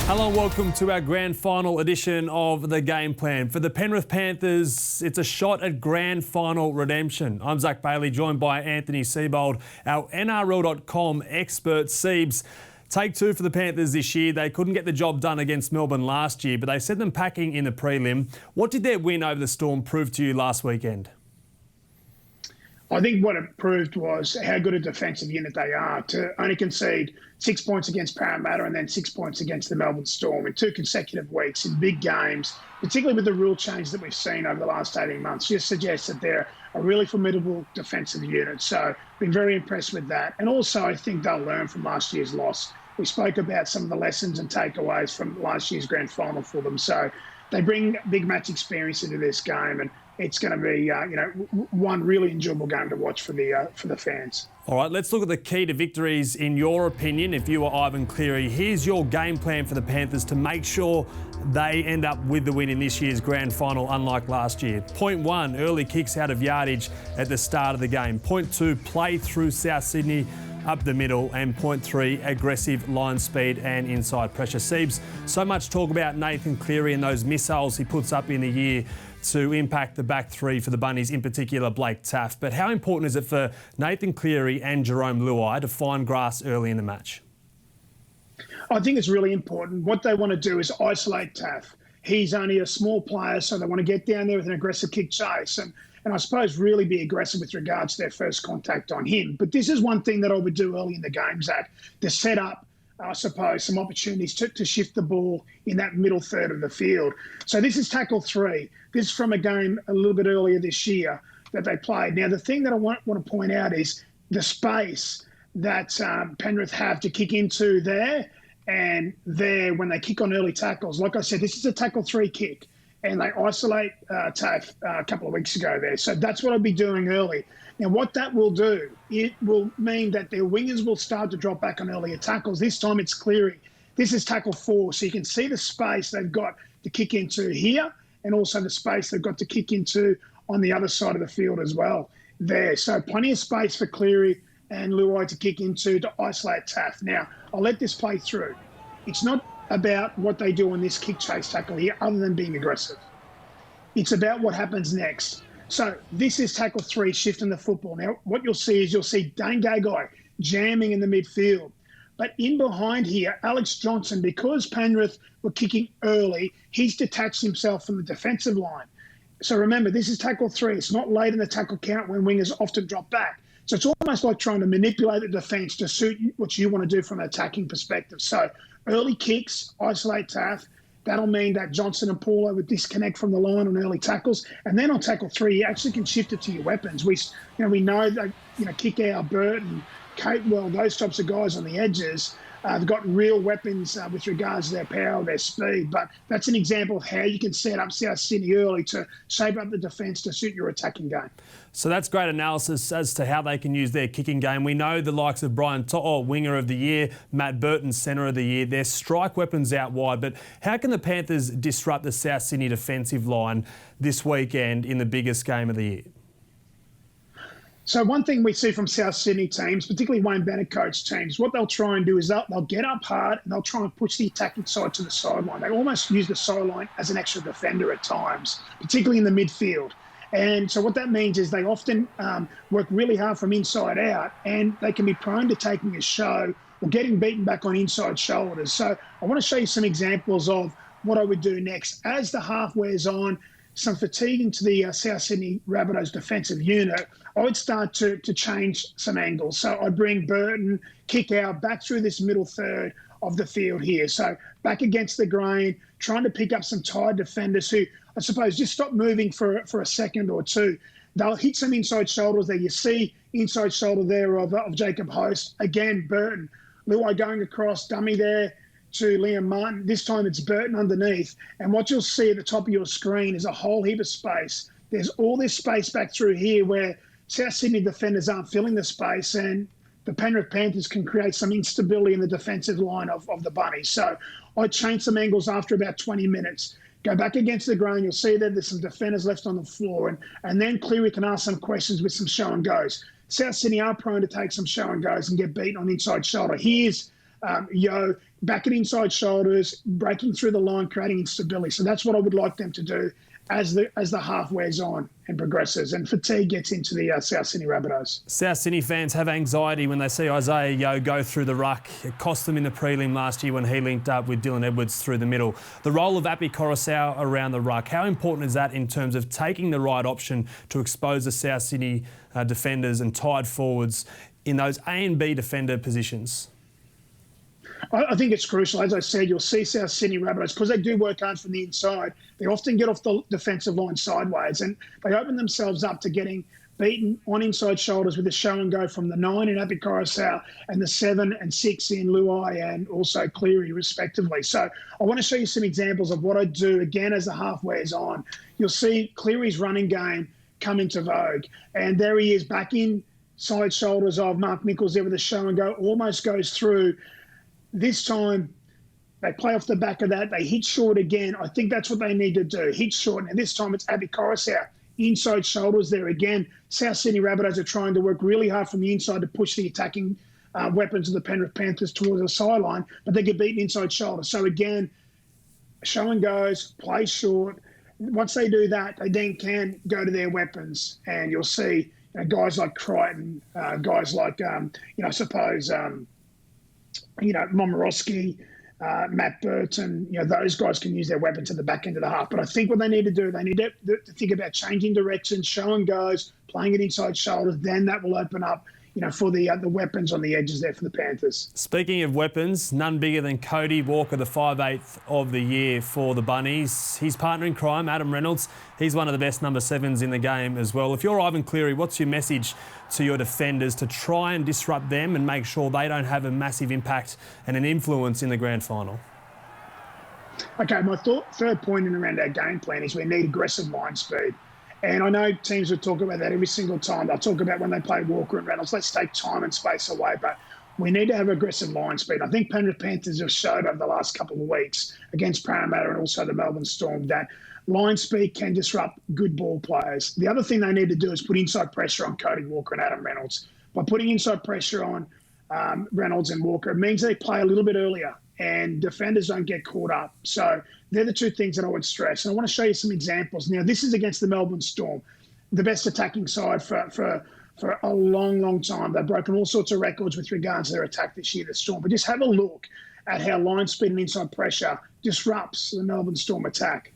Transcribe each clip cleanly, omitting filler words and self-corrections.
Hello and welcome to our grand final edition of The Game Plan. For the Penrith Panthers, it's a shot at grand final redemption. I'm Zach Bailey, joined by Anthony Seibold, our NRL.com expert. Siebes, take two for the Panthers this year. They couldn't get the job done against Melbourne last year, but they sent them packing in the prelim. What did their win over the Storm prove to you last weekend? I think what it proved was how good a defensive unit they are to only concede 6 points against Parramatta and then 6 points against the Melbourne Storm in 2 consecutive weeks in big games, particularly with the rule change that we've seen over the last 18 months, just suggests that they're a really formidable defensive unit. So been very impressed with that. And also I think they'll learn from last year's loss. We spoke about some of the lessons and takeaways from last year's grand final for them. So they bring big match experience into this game, and it's going to be, one really enjoyable game to watch for the fans. All right, let's look at the key to victories in your opinion. If you were Ivan Cleary, here's your game plan for the Panthers to make sure they end up with the win in this year's grand final, unlike last year. Point 1, early kicks out of yardage at the start of the game. Point 2, play through South Sydney up the middle. And point 3, aggressive line speed and inside pressure. Siebes, so much talk about Nathan Cleary and those missiles he puts up in the year to impact the back three for the Bunnies, in particular Blake Taaffe. But how important is it for Nathan Cleary and Jerome Luai to find grass early in the match? I think it's really important. What they want to do is isolate Taaffe. He's only a small player, so they want to get down there with an aggressive kick chase and I suppose really be aggressive with regards to their first contact on him. But this is one thing that I would do early in the game, Zach, to set up, I suppose, some opportunities to shift the ball in that middle third of the field. So this is tackle 3. This is from a game a little bit earlier this year that they played. Now, the thing that I want to point out is the space that Penrith have to kick into there and there when they kick on early tackles. Like I said, this is a tackle 3 kick, and they isolate Taaffe a couple of weeks ago there. So that's what I'll be doing early. Now, what that will do, it will mean that their wingers will start to drop back on earlier tackles. This time it's Cleary. This is tackle 4, so you can see the space they've got to kick into here and also the space they've got to kick into on the other side of the field as well there. So plenty of space for Cleary and Luai to kick into to isolate Taaffe. Now, I'll let this play through. It's not about what they do on this kick chase tackle here other than being aggressive. It's about what happens next. So this is tackle 3, shifting the football. Now, what you'll see Dane Gagai jamming in the midfield. But in behind here, Alex Johnson, because Penrith were kicking early, he's detached himself from the defensive line. So remember, this is tackle 3. It's not late in the tackle count when wingers often drop back. So it's almost like trying to manipulate the defence to suit what you want to do from an attacking perspective. So early kicks, isolate Taaffe. That'll mean that Johnson and Paulo would disconnect from the line on early tackles. And then on tackle 3, you actually can shift it to your weapons. We know that, kick out Burton, Catewell, those types of guys on the edges, they've got real weapons with regards to their power, their speed. But that's an example of how you can set up South Sydney early to shape up the defence to suit your attacking game. So that's great analysis as to how they can use their kicking game. We know the likes of Brian To'o, winger of the year, Matt Burton, centre of the year. Their strike weapons out wide. But how can the Panthers disrupt the South Sydney defensive line this weekend in the biggest game of the year? So one thing we see from South Sydney teams, particularly Wayne Bennett coach teams, what they'll try and do is they'll get up hard and they'll try and push the attacking side to the sideline. They almost use the sideline as an extra defender at times, particularly in the midfield. And so what that means is they often work really hard from inside out, and they can be prone to taking a show or getting beaten back on inside shoulders. So I want to show you some examples of what I would do next. As the half wears on, some fatigue into the South Sydney Rabbitohs defensive unit, I would start to change some angles. So I'd bring Burton, kick out, back through this middle third of the field here. So back against the grain, trying to pick up some tired defenders who, I suppose, just stop moving for a second or two. They'll hit some inside shoulders there. You see inside shoulder there of Jacob Host. Again, Burton. Luai going across, dummy there to Liam Martin. This time it's Burton underneath. And what you'll see at the top of your screen is a whole heap of space. There's all this space back through here where South Sydney defenders aren't filling the space, and the Penrith Panthers can create some instability in the defensive line of the Bunnies. So I changed some angles after about 20 minutes. Go back against the grain. You'll see that there's some defenders left on the floor. And then Cleary can ask some questions with some show and goes. South Sydney are prone to take some show and goes and get beaten on inside shoulder. Here's Yo, back at inside shoulders, breaking through the line, creating instability. So that's what I would like them to do as the half wears on and progresses and fatigue gets into the South Sydney Rabbitohs. South Sydney fans have anxiety when they see Isaiah Yeo go through the ruck. It cost them in the prelim last year when he linked up with Dylan Edwards through the middle. The role of Api Coruscant around the ruck, how important is that in terms of taking the right option to expose the South Sydney defenders and tied forwards in those A and B defender positions? I think it's crucial. As I said, you'll see South Sydney Rabbitohs, because they do work hard from the inside, they often get off the defensive line sideways and they open themselves up to getting beaten on inside shoulders with a show and go from the 9 in Api Coruscant and the 7 and 6 in Luai and also Cleary, respectively. So I want to show you some examples of what I do, again, as the half wears on. You'll see Cleary's running game come into vogue. And there he is back in side shoulders of Mark Nichols there with a show and go, almost goes through. This time, they play off the back of that. They hit short again. I think that's what they need to do, hit short. And this time it's Api Coruscant, inside shoulders there again. South Sydney Rabbitohs are trying to work really hard from the inside to push the attacking weapons of the Penrith Panthers towards the sideline, but they get beaten inside shoulder. So again, show and goes, play short. Once they do that, they then can go to their weapons, and you'll see guys like Crichton, guys like, Momorowski, Matt Burton, those guys can use their weapons at the back end of the half. But I think what they need to do, they need to think about changing direction, show and goes, playing it inside shoulders. Then that will open up, for the weapons on the edges there for the Panthers. Speaking of weapons, none bigger than Cody Walker, the 5'8" of the year for the Bunnies. His partner in crime, Adam Reynolds, he's one of the best number 7s in the game as well. If you're Ivan Cleary, what's your message to your defenders to try and disrupt them and make sure they don't have a massive impact and an influence in the grand final? Okay, my third point in around our game plan is we need aggressive line speed. And I know teams will talk about that every single time. They'll talk about when they play Walker and Reynolds, let's take time and space away. But we need to have aggressive line speed. I think Penrith Panthers have showed over the last couple of weeks against Parramatta and also the Melbourne Storm that line speed can disrupt good ball players. The other thing they need to do is put inside pressure on Cody Walker and Adam Reynolds. By putting inside pressure on Reynolds and Walker, it means they play a little bit earlier and defenders don't get caught up. So they're the two things that I would stress. And I want to show you some examples. Now, this is against the Melbourne Storm, the best attacking side for a long, long time. They've broken all sorts of records with regards to their attack this year, the Storm. But just have a look at how line speed and inside pressure disrupts the Melbourne Storm attack.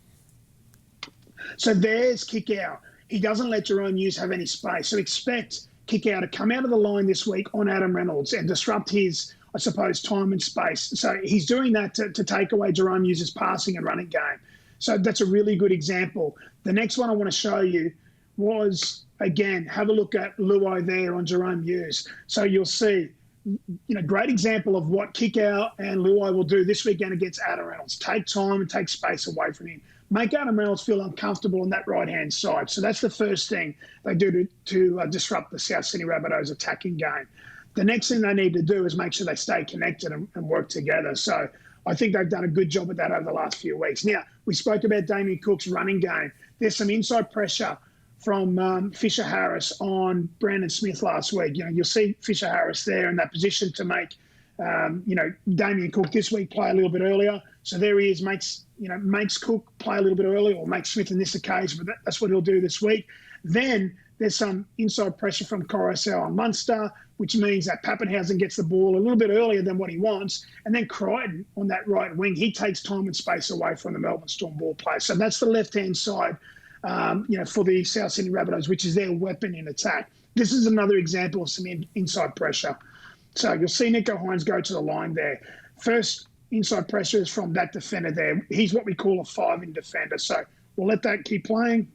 So there's kick out. He doesn't let Jerome Hughes have any space. So expect kick out to come out of the line this week on Adam Reynolds and disrupt his, I suppose, time and space. So he's doing that to take away Jerome Hughes' passing and running game. So that's a really good example. The next one I want to show you was, again, have a look at Luai there on Jerome Hughes. So you'll see, great example of what kick out and Luai will do this weekend against Adam Reynolds. Take time and take space away from him. Make Adam Reynolds feel uncomfortable on that right-hand side. So that's the first thing they do to disrupt the South Sydney Rabbitohs' attacking game. The next thing they need to do is make sure they stay connected and work together. So I think they've done a good job at that over the last few weeks. Now, we spoke about Damien Cook's running game. There's some inside pressure from Fisher Harris on Brandon Smith last week. You'll see Fisher Harris there in that position to make, Damien Cook this week play a little bit earlier. So there he is, makes Cook play a little bit earlier, or makes Smith in this occasion, but that's what he'll do this week. Then there's some inside pressure from Coruscant on Munster, which means that Pappenhausen gets the ball a little bit earlier than what he wants. And then Crichton on that right wing, he takes time and space away from the Melbourne Storm ball play. So that's the left-hand side, for the South Sydney Rabbitohs, which is their weapon in attack. This is another example of some inside pressure. So you'll see Nico Hines go to the line there. First inside pressure is from that defender there. He's what we call a 5-in defender. So we'll let that keep playing.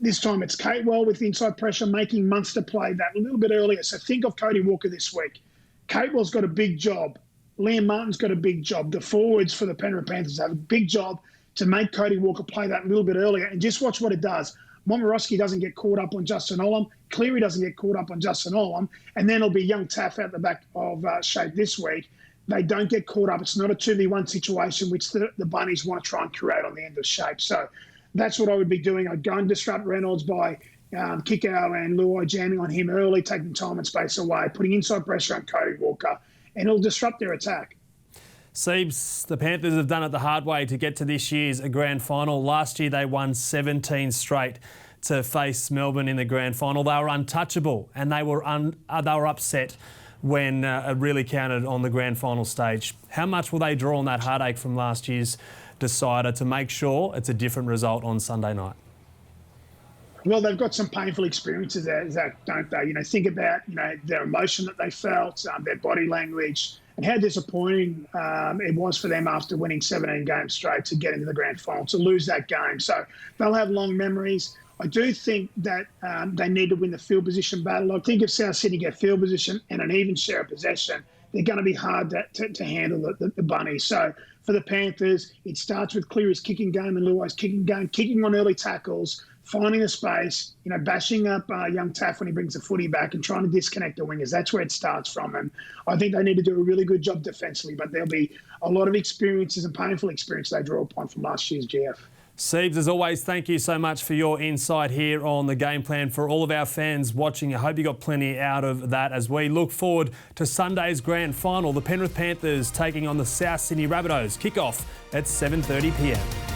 This time it's Catewell with inside pressure, making Munster play that a little bit earlier. So think of Cody Walker this week. Catewell's got a big job. Liam Martin's got a big job. The forwards for the Penrith Panthers have a big job to make Cody Walker play that a little bit earlier. And just watch what it does. Momorowski doesn't get caught up on Justin Olam. Cleary doesn't get caught up on Justin Olam. And then it'll be young Taff out the back of shape this week. They don't get caught up. It's not a 2v1 situation, which the Bunnies want to try and create on the end of shape. So that's what I would be doing. I'd go and disrupt Reynolds by Kikau and Luai jamming on him early, taking time and space away, putting inside pressure on Cody Walker, and it'll disrupt their attack. Siebes, the Panthers have done it the hard way to get to this year's grand final. Last year they won 17 straight to face Melbourne in the grand final. They were untouchable, and they were upset when it really counted on the grand final stage. How much will they draw on that heartache from last year's decider to make sure it's a different result on Sunday night? Well, they've got some painful experiences there, Zach, don't they? Think about, their emotion that they felt, their body language, and how disappointing it was for them after winning 17 games straight to get into the grand final, to lose that game. So they'll have long memories. I do think that they need to win the field position battle. I think if South Sydney get field position and an even share of possession, they're going to be hard to handle the Bunnies. So for the Panthers, it starts with Cleary's kicking game and Luai's kicking game, kicking on early tackles, finding a space, bashing up young Taff when he brings the footy back and trying to disconnect the wingers. That's where it starts from. And I think they need to do a really good job defensively, but there'll be a lot of experiences and painful experience they draw upon from last year's GF. Siebes, as always, thank you so much for your insight here on the game plan. For all of our fans watching, I hope you got plenty out of that as we look forward to Sunday's grand final. The Penrith Panthers taking on the South Sydney Rabbitohs. Kick-off at 7:30 p.m.